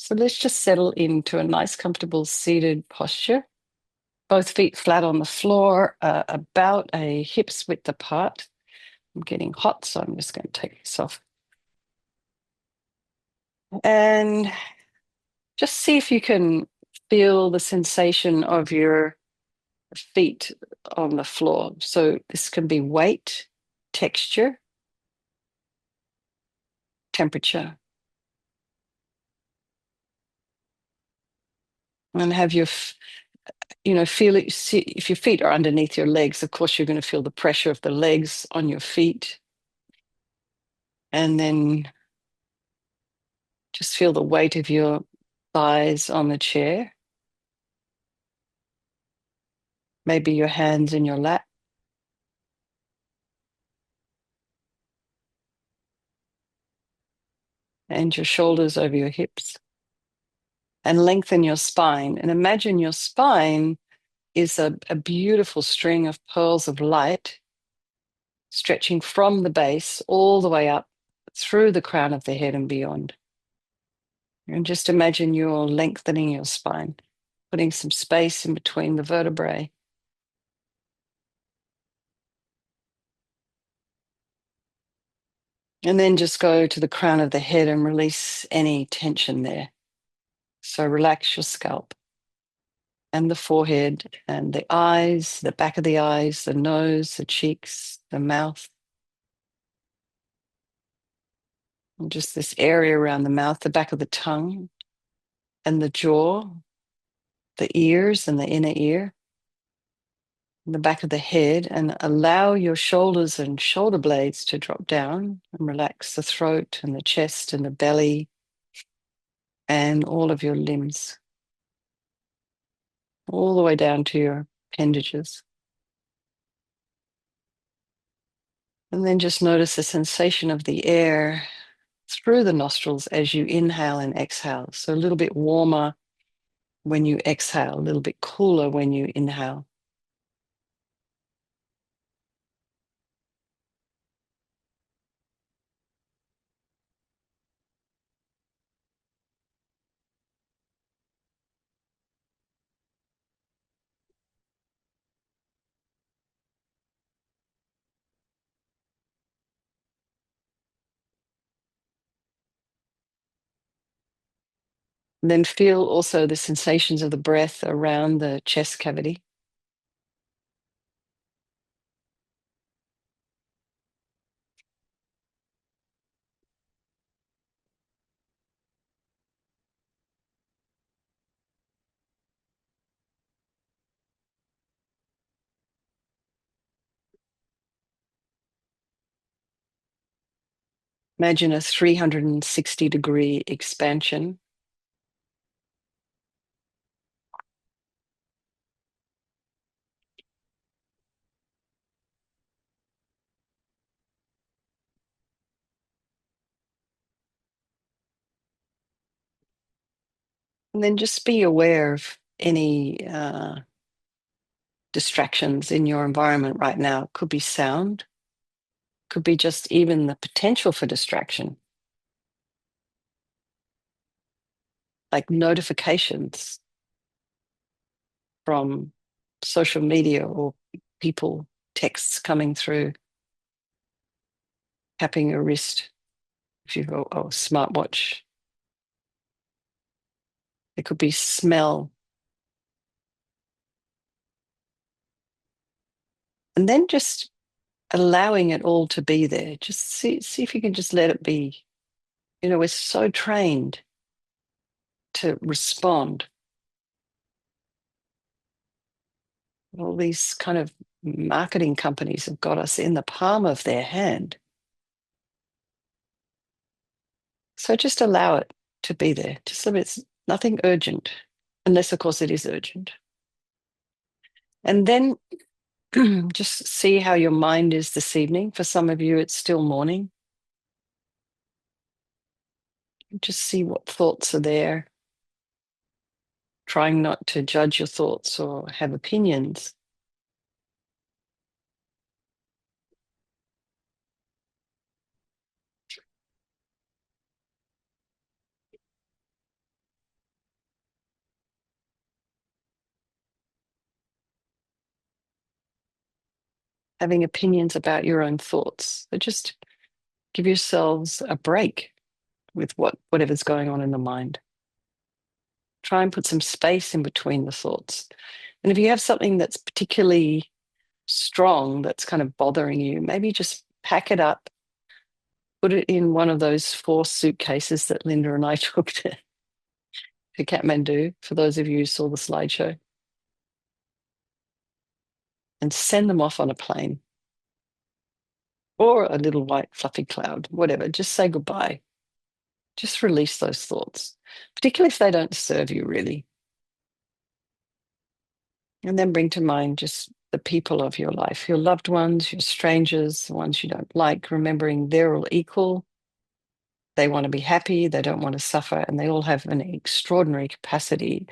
So let's just settle into a nice, comfortable seated posture. Both feet flat on the floor, about a hip's width apart. I'm getting hot, so I'm just going to take this off. And just see if you can feel the sensation of your feet on the floor. So this can be weight, texture, temperature. And have your, feel it. See, if your feet are underneath your legs, of course, you're going to feel the pressure of the legs on your feet. And then just feel the weight of your thighs on the chair. Maybe your hands in your lap. And your shoulders over your hips. And lengthen your spine. And imagine your spine is a beautiful string of pearls of light stretching from the base all the way up through the crown of the head and beyond. And just imagine you're lengthening your spine, putting some space in between the vertebrae. And then just go to the crown of the head and release any tension there. So relax your scalp and the forehead and the eyes, the back of the eyes, the nose, the cheeks, the mouth. And just this area around the mouth, the back of the tongue and the jaw, the ears and the inner ear, and the back of the head, and allow your shoulders and shoulder blades to drop down and relax the throat and the chest and the belly and all of your limbs, all the way down to your appendages. And then just notice the sensation of the air through the nostrils as you inhale and exhale. So a little bit warmer when you exhale, a little bit cooler when you inhale. And then feel also the sensations of the breath around the chest cavity. Imagine a 360-degree expansion. And then just be aware of any distractions in your environment right now. It could be sound, could be just even the potential for distraction, like notifications from social media or people, texts coming through, tapping your wrist if you've got a smartwatch. It could be smell. And then just allowing it all to be there. Just see if you can just let it be. We're so trained to respond. All these kind of marketing companies have got us in the palm of their hand. So just allow it to be there. Just so it's nothing urgent, unless, of course, it is urgent. And then just see how your mind is this evening. For some of you, it's still morning. Just see what thoughts are there. Trying not to judge your thoughts or have opinions. having opinions about your own thoughts. So just give yourselves a break with whatever's going on in the mind. Try and put some space in between the thoughts. And if you have something that's particularly strong that's kind of bothering you, maybe just pack it up, put it in one of those 4 suitcases that Linda and I took to Kathmandu, for those of you who saw the slideshow, and send them off on a plane or a little white fluffy cloud, whatever. Just say goodbye. Just release those thoughts, particularly if they don't serve you really. And then bring to mind just the people of your life, your loved ones, your strangers, the ones you don't like, remembering they're all equal. They want to be happy, they don't want to suffer, and they all have an extraordinary capacity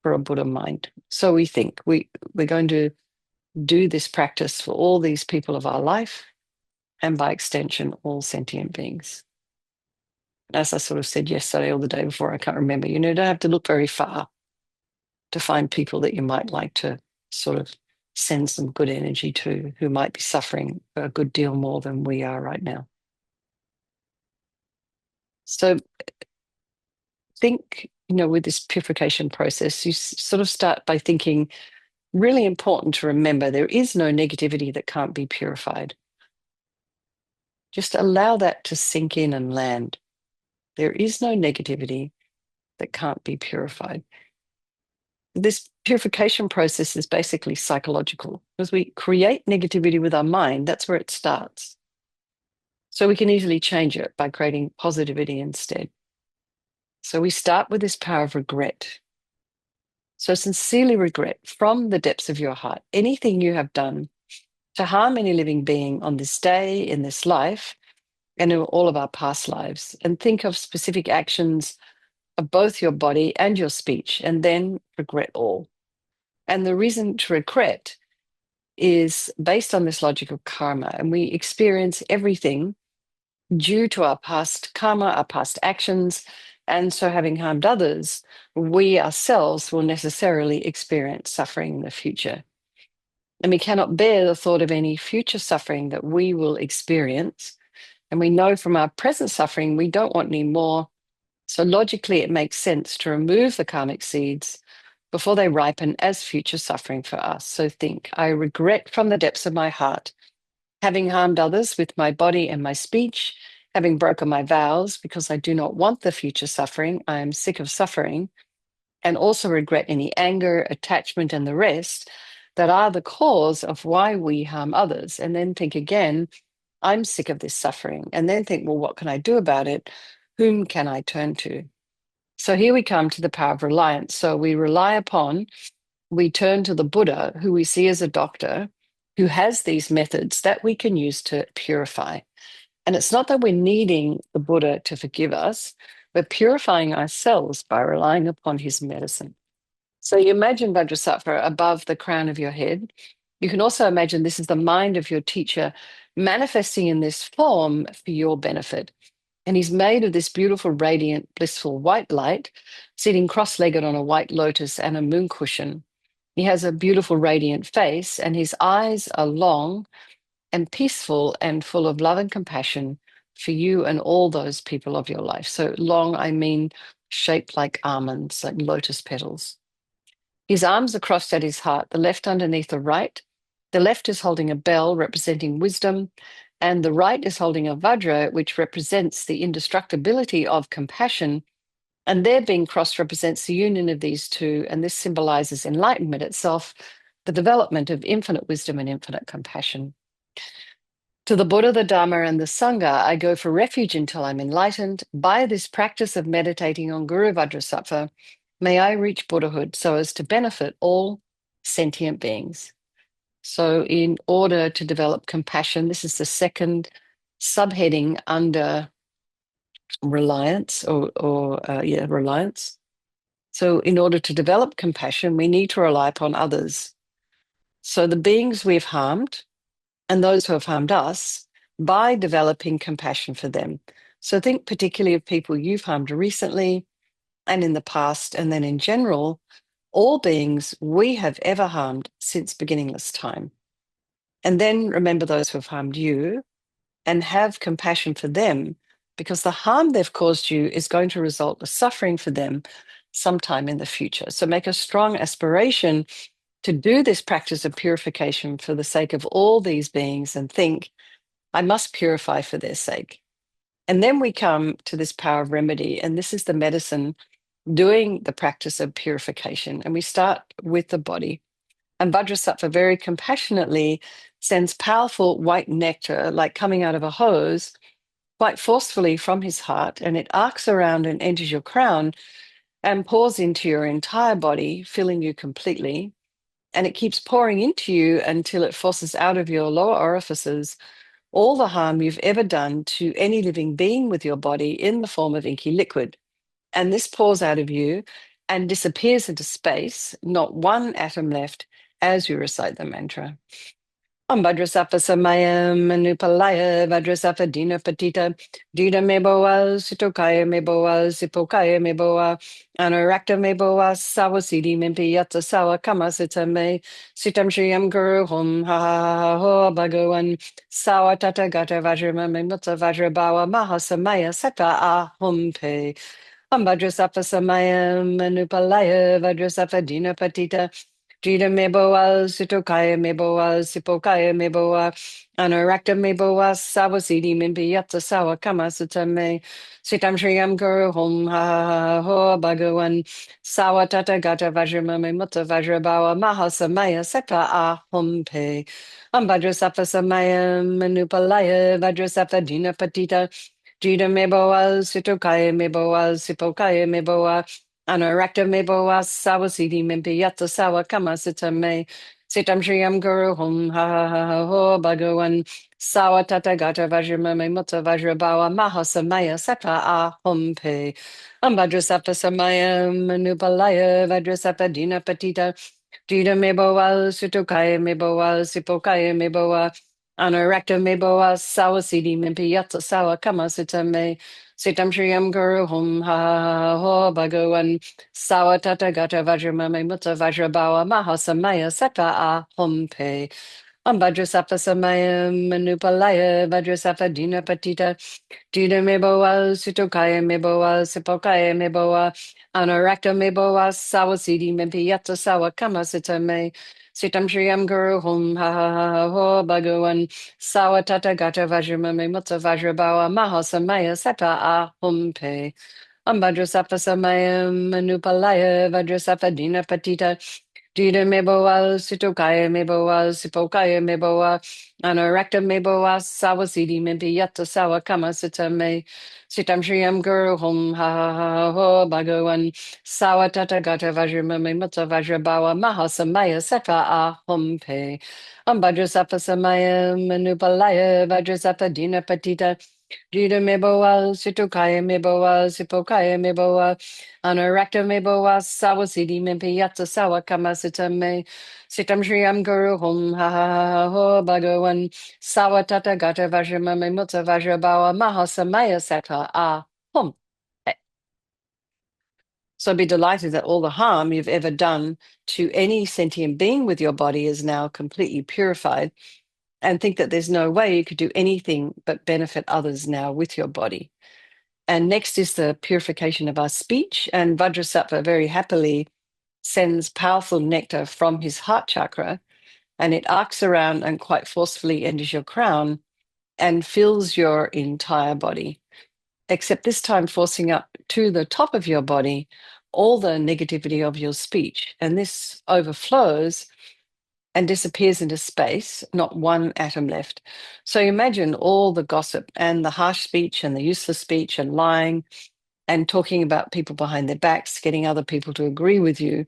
for a Buddha mind. So we think we're going to do this practice for all these people of our life, and by extension, all sentient beings. As I sort of said yesterday or the day before, I can't remember, you don't have to look very far to find people that you might like to sort of send some good energy to, who might be suffering a good deal more than we are right now. So think, with this purification process, you sort of start by thinking, really important to remember, there is no negativity that can't be purified. Just allow that to sink in and land. There is no negativity that can't be purified. This purification process is basically psychological. As we create negativity with our mind, that's where it starts. So we can easily change it by creating positivity instead. So we start with this power of regret. So sincerely regret from the depths of your heart anything you have done to harm any living being on this day, in this life, and in all of our past lives. And think of specific actions of both your body and your speech, and then regret all. And the reason to regret is based on this logic of karma, and we experience everything due to our past karma, our past actions. And so, having harmed others, we ourselves will necessarily experience suffering in the future. And we cannot bear the thought of any future suffering that we will experience. And we know from our present suffering, we don't want any more. So logically, it makes sense to remove the karmic seeds before they ripen as future suffering for us. So think, I regret from the depths of my heart having harmed others with my body and my speech, having broken my vows because I do not want the future suffering. I am sick of suffering, and also regret any anger, attachment, and the rest that are the cause of why we harm others. And then think again, I'm sick of this suffering. And then think, well, what can I do about it? Whom can I turn to? So here we come to the power of reliance. So we turn to the Buddha, who we see as a doctor, who has these methods that we can use to purify. And it's not that we're needing the Buddha to forgive us, we're purifying ourselves by relying upon his medicine. So you imagine Vajrasattva above the crown of your head. You can also imagine this is the mind of your teacher manifesting in this form for your benefit. And he's made of this beautiful, radiant, blissful white light, sitting cross-legged on a white lotus and a moon cushion. He has a beautiful, radiant face, and his eyes are long and peaceful and full of love and compassion for you and all those people of your life. So long, I mean shaped like almonds, like lotus petals. His arms are crossed at his heart, the left underneath the right. The left is holding a bell representing wisdom, and the right is holding a vajra, which represents the indestructibility of compassion. And their being crossed represents the union of these two, and this symbolizes enlightenment itself, the development of infinite wisdom and infinite compassion. To the Buddha, the Dharma, and the Sangha, I go for refuge until I'm enlightened. By this practice of meditating on Guru Vajrasattva, may I reach Buddhahood so as to benefit all sentient beings. So in order to develop compassion, this is the second subheading under reliance reliance. So in order to develop compassion, we need to rely upon others. So the beings we've harmed and those who have harmed us, by developing compassion for them. So think particularly of people you've harmed recently and in the past, and then in general, all beings we have ever harmed since beginningless time. And then remember those who have harmed you and have compassion for them, because the harm they've caused you is going to result in suffering for them sometime in the future. So make a strong aspiration to do this practice of purification for the sake of all these beings and think, I must purify for their sake. And then we come to this power of remedy, and this is the medicine doing the practice of purification. And we start with the body. And Vajrasattva very compassionately sends powerful white nectar, like coming out of a hose, quite forcefully from his heart, and it arcs around and enters your crown and pours into your entire body, filling you completely. And it keeps pouring into you until it forces out of your lower orifices all the harm you've ever done to any living being with your body in the form of inky liquid. And this pours out of you and disappears into space, not one atom left as you recite the mantra. Om Vajrasattva Samayam Manupalaya Vajrasattva Dina Patita Dina Meboa Sitokaya Meboa Zipokaya Meboa Anarakta Meboa Sawasidi Mimpi Yatsa Sawa Kamasita Me Sitam Shriyam Guru Hum Ha Ha Ha Ho Bhagavan Sawa Tata Gata Vajrama Mimutsa Vajrabawa Mahasamaya Sata Ahum Pe Om Vajrasattva Samayam Manupalaya Vajrasattva Dina Patita Jita meboa, sitokaya meboa, sipokaya meboa, anarakta meboa, sawasidi mimpi yatsa sawa kama sutame, sitam shriyam guru hom ha ha ha ho bhagavan, sawa tata gata vajramame mutta vajrabawa mahasamaya seta ahom pe. Vajrasattva samaya manupalaya, vajrasattva dina patita, jita meboa, sitokaya meboa, sipokaya meboa, Anarakta meboa sawasidi mimpi yatsa sawa kama sitame sitam shriyam guru hum ha ha ha ha ho bhagavan sawa tata gata vajramame mutta vajrabawa mahasamaya sata ahum pe Vajrasattva samaya manupalaya vajrasattva dina patita Jita meboa sutokaya meboa sipokaya meboa Anarakta meboa sawasidi mimpi yatsa sawa kama sitame Sitam Shriyam Guru Hum Ha Ha Ha Ho Bhagavan Sawa Tata Gata Vajramame Mutta Vajrabawa Mahasamaya Sata Ahum Pe Vajrasattva Samaya Manupalaya Vajrasattva Dina Patita Dina Meboa Sutokaya Meboa Sipokaya Meboa Anarakta Meboa Sawasidi Mimpi Yatsa Sawa Kama Sitame Sitam Shriyam Guru Hum Ha Ha Ha Ha Ho Bhagavan Sawa Tata Gata Vajramame Mutta Vajrabawa Mahasamaya Sata Ahum Pe Vajrasattva Samaya Manupalaya Vajrasattva Dina Patita Dita meboa, sitokaya meboa, sipokaya meboa, anarakta meboa, sawasidi mimpi yatta sawa kama sitame, sitam shriyam guru hum ha ha ha ho bhagavan, sawa tata gata vajramame mutta vajrabawa mahasamaya seta ahum pe. Vajrasattva samaya manupalaya, vajrasattva dina patita, Jita meboa, sitokaya meboa, sipokaya meboa, anarakta meboa, sawasidi mimpi yatsa sawa kamasita me, sitam shriyam guru hum ha ha ha ha ho bhagavan, sawa tata gata vajramame mutta vajrabawa mahasamaya sata hum. So be delighted that all the harm you've ever done to any sentient being with your body is now completely purified, and think that there's no way you could do anything but benefit others now with your body. And next is the purification of our speech. And Vajrasattva very happily sends powerful nectar from his heart chakra, and it arcs around and quite forcefully enters your crown and fills your entire body, except this time forcing up to the top of your body all the negativity of your speech. And this overflows and disappears into space, not one atom left. So imagine all the gossip and the harsh speech and the useless speech and lying and talking about people behind their backs, getting other people to agree with you.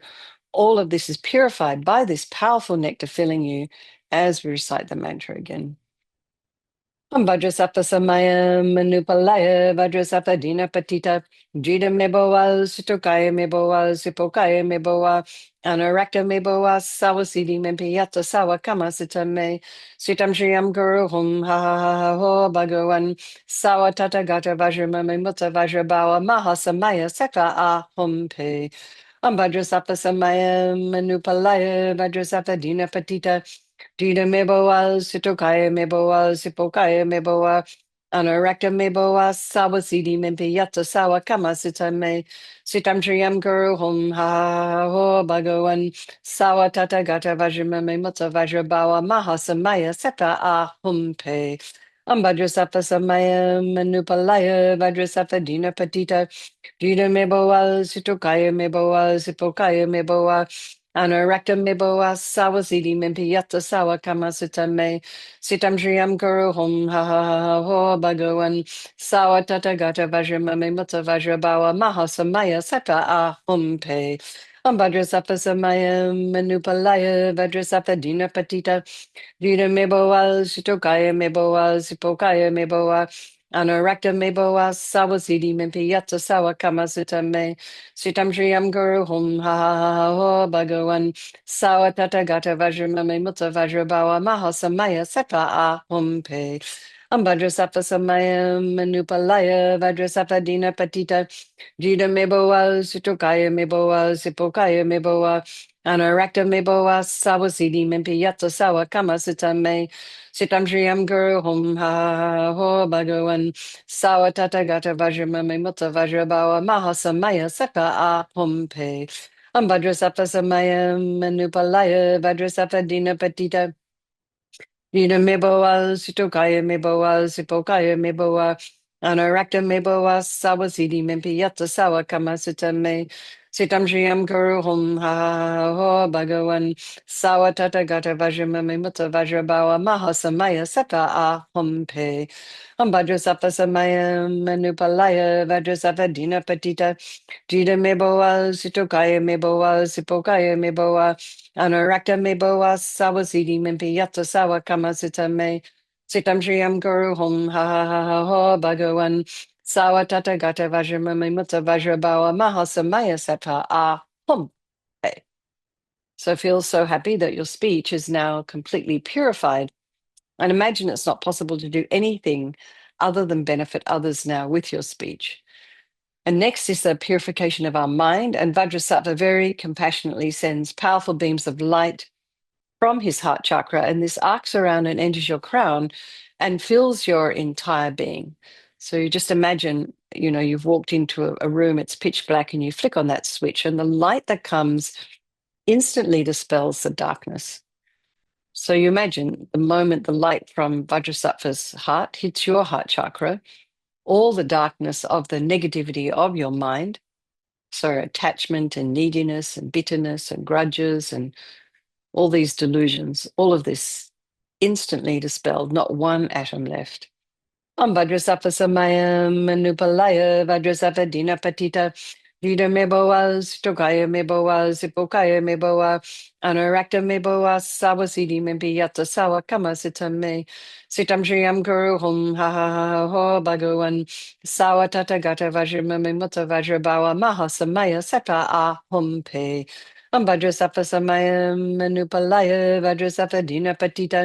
All of this is purified by this powerful nectar filling you as we recite the mantra again. Vajrasattva samaya manupalaya vajrasattva dina patita jita meboa sitokaya meboa sipokaya meboa anarakta meboa sawasidi mempi yatsa sawa kama sitame sitam shriyam guru hum ha ha ha ha ho bhagavan sawa tata gata vajramame mutta vajrabawa mahasamaya seta ahum pe Vajrasattva samaya manupalaya vajrasattva dina patita Dida meboa, sitokaya meboa, sipokaya meboa, anorekta meboa, sawasidi mempi yata sawa kama sitame, sitam triam guru hum ha ho bhagawan, sawa tata gata vajramame mutta vajrabawa mahasamaya seta a humpe. Ambajrasapa samaya manupalaya vajrasapa dina patita, dida meboa, sitokaya meboa, sipokaya meboa, Anorakta meboa sawa zidi mimpi yata sawa kama sitame sitam driam guru hum ha ha ha ha ho bhagawan sawa tata gata vajra mame mutta vajra bawa maha samaya sata a hum pe Ambadra sapa samaya manupalaya vajra sapa dina patita Dina meboa, sitokaya meboa, sipokaya meboa, anorakta meboa, sawasidi mempi yata sawa kama sitame, sitam shriam guru hum ha ha ha ha ho bhagawan, sawa tata gata vajramame mutta vajrabawa maha samaya sepa a hum pe. Ambadra sapa samaya manupalaya, vajra sapa dina patita, Jida meboa, sitokaya meboa, sipokaya meboa, Anorakta meboa sawasidi mempi yata sawa kama sitame sitam shriam guru hum ha ho bhagawan sawa tata gata vajramame mutta vajrabawa mahasamaya seka a hum pe Ambadra sapa samaya manupalaya vajra sapa dina patita Nina meboa, sitokaya meboa, sipokaya meboa, anorakta meboa, sawasidi mempi yata sawa kama sitame, sitam shriam guru hum ha ho bhagawan, sawa tata gata vajramame mutta vajrabawa mahasamaya seta a hum pe. Ambadra sapa samaya manupalaya, vajra sapa dina patita, Jida meboa, sitokaya meboa, sipokaya meboa, Anorakta meboa, sawasidi mempi yata sawa kama sitame, sitam shriam guru hum ha ha ha ha ho bhagawan, sawa tata gata vajramame mutta vajrabawa mahasamaya sata a hum. Okay. So feel so happy that your speech is now completely purified. And imagine it's not possible to do anything other than benefit others now with your speech. And next is the purification of our mind. And Vajrasattva very compassionately sends powerful beams of light from his heart chakra, and this arcs around and enters your crown and fills your entire being. So you just imagine, you've walked into a room, it's pitch black, and you flick on that switch, and the light that comes instantly dispels the darkness. So you imagine the moment the light from Vajrasattva's heart hits your heart chakra, all the darkness of the negativity of your mind, so attachment and neediness and bitterness and grudges and all these delusions, all of this instantly dispelled, not one atom left. Vajrasattva samaya manupalaya Vajrasattva dina patita Vida meboa, sitokaya meboa, zipokaya meboa, anorakta meboa, sawasidi mempi yata sawa kama sitame, sitam shriam guru hum ha ha ha ho bhagawan, sawa tata gata vajramame mutta vajrabawa maha samaya seta a hum pe. Vajrasattva samaya manupalaya, Vajrasattva dina patita,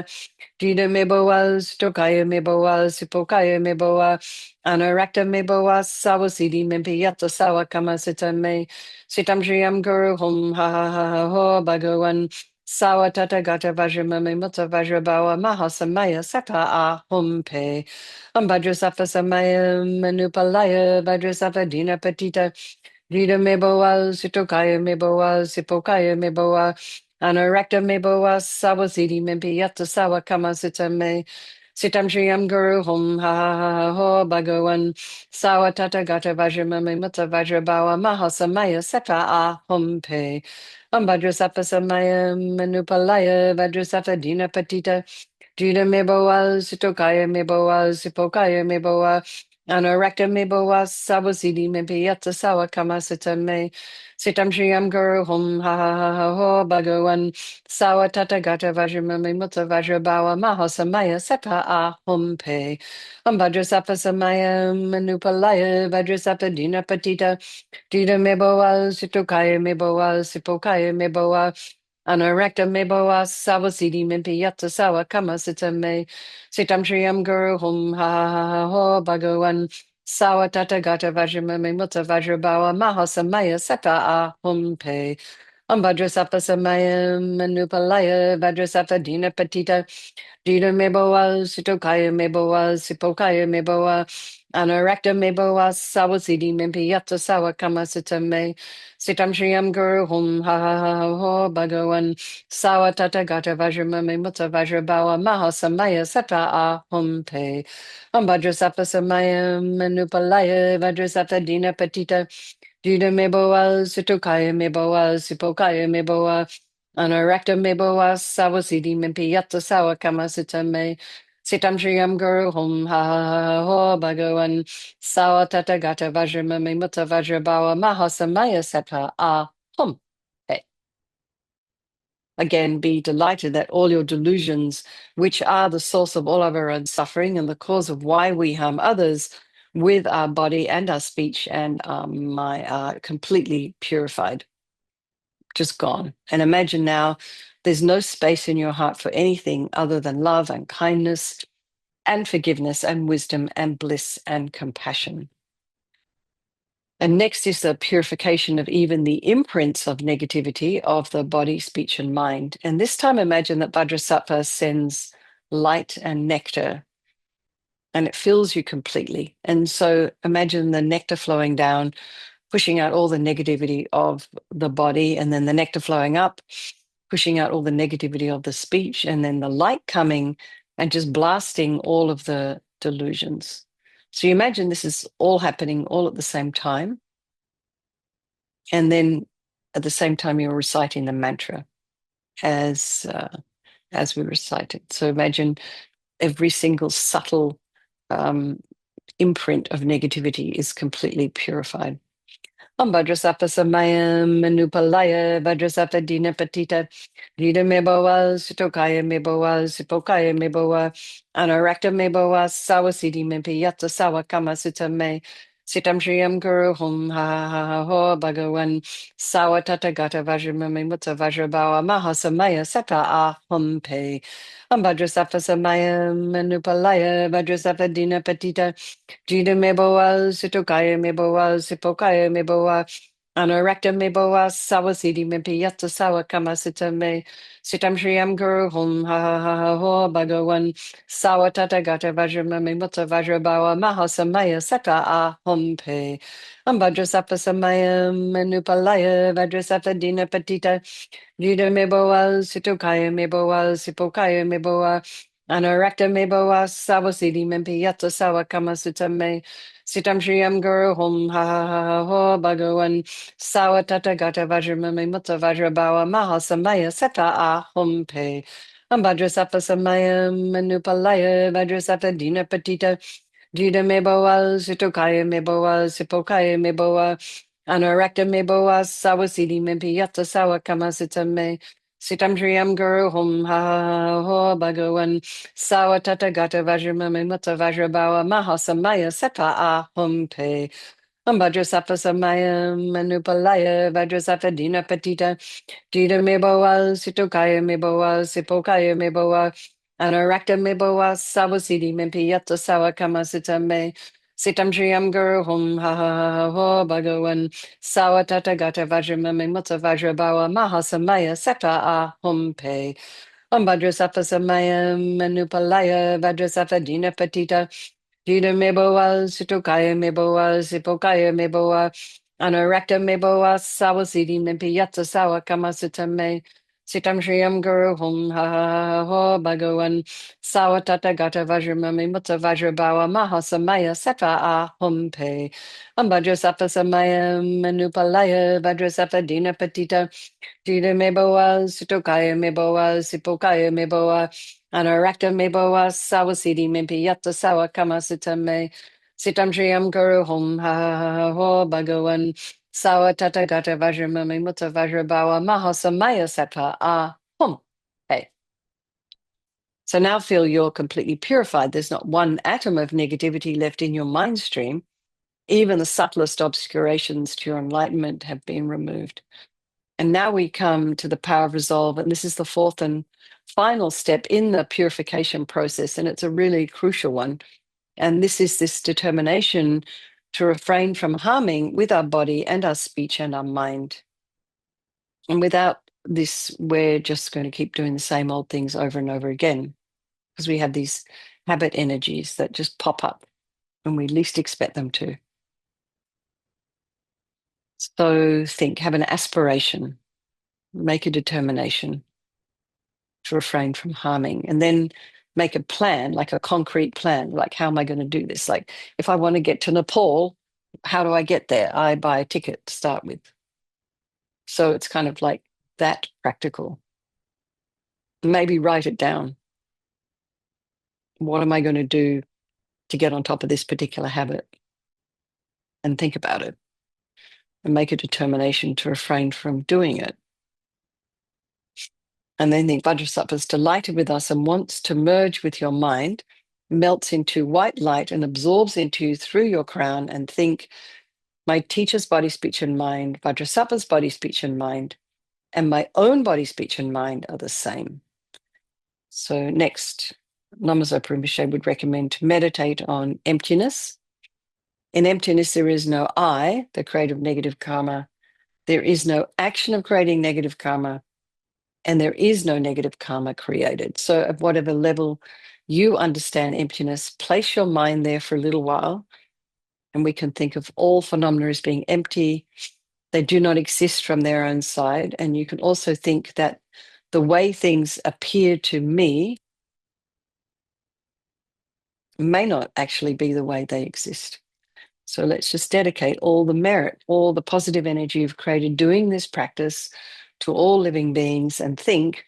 Jida meboa, stokaya meboa, sipokaya meboa, anorakta meboa, sawasidi mempi yata sawa kama sitame, sitam shriam guru hum ha ha ha ha ho bhagawan, sawa tata gata vajramame mutta vajrabawa mahasamaya seta a hum pe. Vajrasattva samaya manupalaya, Vajrasattva dina patita, Jida meboa, sitokaya meboa, sipokaya meboa, Anorakta meboa sawasidi mempi yata sawa kama sitame. Sitam shriam guru hum ha ha ha ha ho bhagawan. Sawa tata gata vajramame mutta vajrabawa mahasamaya seta a hum pe. Vajrasattva samaya manupalaya Vajrasattva dina patita. Jida meboa, sitokaya meboa, sipokaya meboa, anorakta meboa, sawasidi mempi yata sawa kama sitame, sitam shriam guru hum ha ha ha ha ho bhagawan, sawa tata gata vajramame mutta vajrabawa mahasamaya seta a hum pe. Vajrasattva samaya manupalaya, Vajrasattva dina patita, jida meboa, sitokaya meboa, sipokaya meboa, Anorakta meboa sawasidi mempi yata sawa kama sitame sitam shriam guru hum ha ha ha ha ho bhagawan sawa tata gata vajramame mutta vajrabawa mahasamaya seta a hum pe Vajrasapa Samayam Manupalaya Vajrasapa Dina Patita Dina Meboa Sitokaya Meboa Sipokaya Meboa Anarakta Meboa Sawasidi Mimpiyata Sawa Kama Sitame Sitam Shriyam Guru Hum Ha Ha Ha Ha Ho Bhagawan Sawa Tata Gata Vajramame Mutta Vajrabawa Maha Samaya Sata Ah Hum Pe Vajrasapa Samayam Manupalaya Vajrasapa Dina Patita Judah meboa, Sitokaya meboa, Sipokaya meboa, Anarakta meboa, Sawasidi Mimpiyata Sawa Kamasita me, Sitam Shriyam Guru Hum Ha Ha Ha Ho Bhagawan, Sawa Tata Gata Vajrama me Mutta Vajrabawa Mahasamaya Sata Ah Hum. Hey. Again, be delighted that all your delusions, which are the source of all of our own suffering and the cause of why we harm others, with our body and our speech and my are completely purified, just gone. And imagine now there's no space in your heart for anything other than love and kindness and forgiveness and wisdom and bliss and compassion. And next is the purification of even the imprints of negativity of the body, speech, and mind. And this time, imagine that Vajrasattva sends light and nectar and it fills you completely. And so imagine the nectar flowing down, pushing out all the negativity of the body, and then the nectar flowing up, pushing out all the negativity of the speech, and then the light coming and just blasting all of the delusions. So you imagine this is all happening all at the same time. And then at the same time, you're reciting the mantra as we recite it. So imagine every single subtle imprint of negativity is completely purified. Vajrasapa Samayam Manupalaya Vajrasapa Dina Patita Dina Meboa Sitokaya Meboa Sipokaya Meboa Anarakta Meboa Sawasidi Mimpiyata Sawa Kama Sitame Sitam Shriyam Guru Hum Ha Ha Ha Ha Ho Bhagawan Sawa Tata Gata Vajramame Mutta Vajrabawa Mahasamaya Sata Ah Hum Pe Vajrasapa Samayam Manupalaya Vajrasapa Dina Patita Jida meboa, Sitokaya meboa, Sipokaya meboa, Anorakta meboa, Sawasidi mempiyata sawa kamasita me, Sitam Shriyam Guru Hum Ha Ha Ha Ha Ho Bhagawan, Sawa Tata Gata Vajramame Mutta Vajrabawa Mahasamaya Sata Ah Hum Pe, Vajrasapa Samayam Manupalaya, Vajrasapa Dina Patita, Jida meboa, Sitokaya meboa, Sipokaya meboa, Anorakta meboa, Sawasidi mempiyata sawa kamasita me, Sitam Shriyam Guru Hum Ha Ha Ha Ha Ho Bhagawan, Sawa Tata Gata Vajramame Mutta Vajrabawa Mahasamaya Seta Ah Hum Pe, Vajrasapa Samayam Manupalaya, Vajrasapa Dina Patita, Jida meboa, Sitokaya meboa, Sipokaya meboa, Anorakta meboa, Sawasidi mimpiyata sawa kamasita me, Sitam Shriyam Guru Hum Ha Ha Ha Ho Bhagawan, Sawa Tata Gata Vajramame Mutta Vajrabawa Mahasamaya Seta Ah Hum Pe, Vajrasapa Samayam Manupalaya, Vajrasapa Dina Patita, Jida meboa, Sitokaya meboa, Sipokaya meboa, Anorakta meboa, Sawasidi mimpiyata sawa kamasita me, Sitam Shriyam Guru Hum Ha Ha Ha Ha Ho Bhagawan, Sawa Tata Gata Vajramame Mutta Vajrabawa Mahasamaya Seta Ah Hum Pe, Vajrasapa Samayam Manupalaya, Vajrasapa Dina Patita, Jida meboa, Sitokaya meboa, Sipokaya meboa, Anorakta meboa, Sawasidi mimpiyata sawa kamasita me, Sitam Shriyam Guru Hum Ha Ha Ha Ho Bhagawan, Sawa Tata Gata Vajramame Mutta Vajrabawa Mahasamaya Seta Ah Hum Pe, Vajrasapa Samayam Manupalaya, Vajrasapa Dina Patita, Jida meboa, Sitokaya meboa, Sipokaya meboa, Anorakta meboa, Sawasidi mimpiyata sawa kamasita me, Sitam Shriyam Guru Hum Ha Ha Ha Ha Ho Bhagawan, Sawa Tata Gata Vajramame Mutta Vajrabawa Mahasamaya Sata Ah Hum. Hey. So now feel you're completely purified. There's not one atom of negativity left in your mind stream. Even the subtlest obscurations to your enlightenment have been removed. And now we come to the power of resolve. And this is the fourth and final step in the purification process. And it's a really crucial one. And this is this determination to refrain from harming with our body and our speech and our mind. And without this, we're just going to keep doing the same old things over and over again, because we have these habit energies that just pop up when we least expect them to. So have an aspiration, make a determination to refrain from harming, and then make a plan, like a concrete plan, like, how am I going to do this? Like, if I want to get to Nepal, how do I get there? I buy a ticket to start with. So it's kind of like that practical. Maybe write it down. What am I going to do to get on top of this particular habit? And think about it and make a determination to refrain from doing it. And then the Vajrasattva is delighted with us and wants to merge with your mind, melts into white light and absorbs into you through your crown, and think, my teacher's body, speech, and mind, Vajrasattva's body, speech, and mind, and my own body, speech, and mind are the same. So next, Namazopa Rinpoche would recommend to meditate on emptiness. In emptiness, there is no I, the creator of negative karma. There is no action of creating negative karma, and there is no negative karma created. So at whatever level you understand emptiness, place your mind there for a little while, and we can think of all phenomena as being empty. They do not exist from their own side. And you can also think that the way things appear to me may not actually be the way they exist. So let's just dedicate all the merit, all the positive energy you've created doing this practice to all living beings, and think,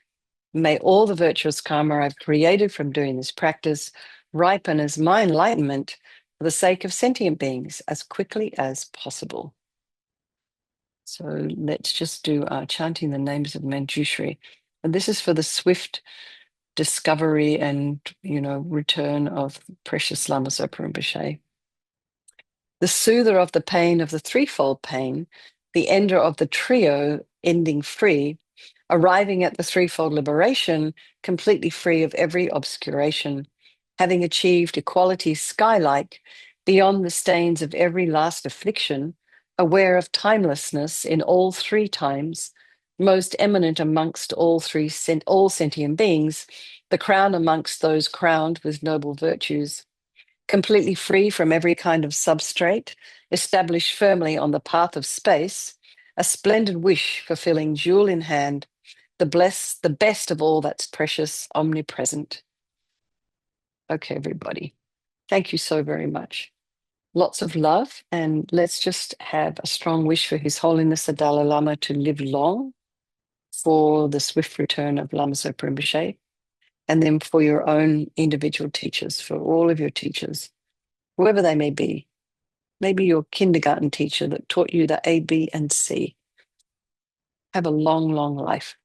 may all the virtuous karma I've created from doing this practice ripen as my enlightenment for the sake of sentient beings as quickly as possible. So let's just do chanting the names of Manjushri. And this is for the swift discovery and, return of precious Lama Zopa Rinpoche. The soother of the pain of the threefold pain, the ender of the trio ending free, arriving at the threefold liberation, completely free of every obscuration, having achieved equality sky-like, beyond the stains of every last affliction, aware of timelessness in all three times, most eminent amongst all sentient beings, the crown amongst those crowned with noble virtues, completely free from every kind of substrate, established firmly on the path of space, a splendid wish fulfilling jewel in hand, the best of all that's precious, omnipresent. Okay, everybody. Thank you so very much. Lots of love, and let's just have a strong wish for His Holiness the Dalai Lama to live long, for the swift return of Lama Zopa Rinpoche, and then for your own individual teachers, for all of your teachers, whoever they may be. Maybe your kindergarten teacher that taught you the A, B, and C. Have a long, long life.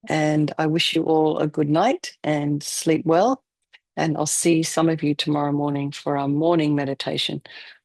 And I wish you all a good night and sleep well. And I'll see some of you tomorrow morning for our morning meditation.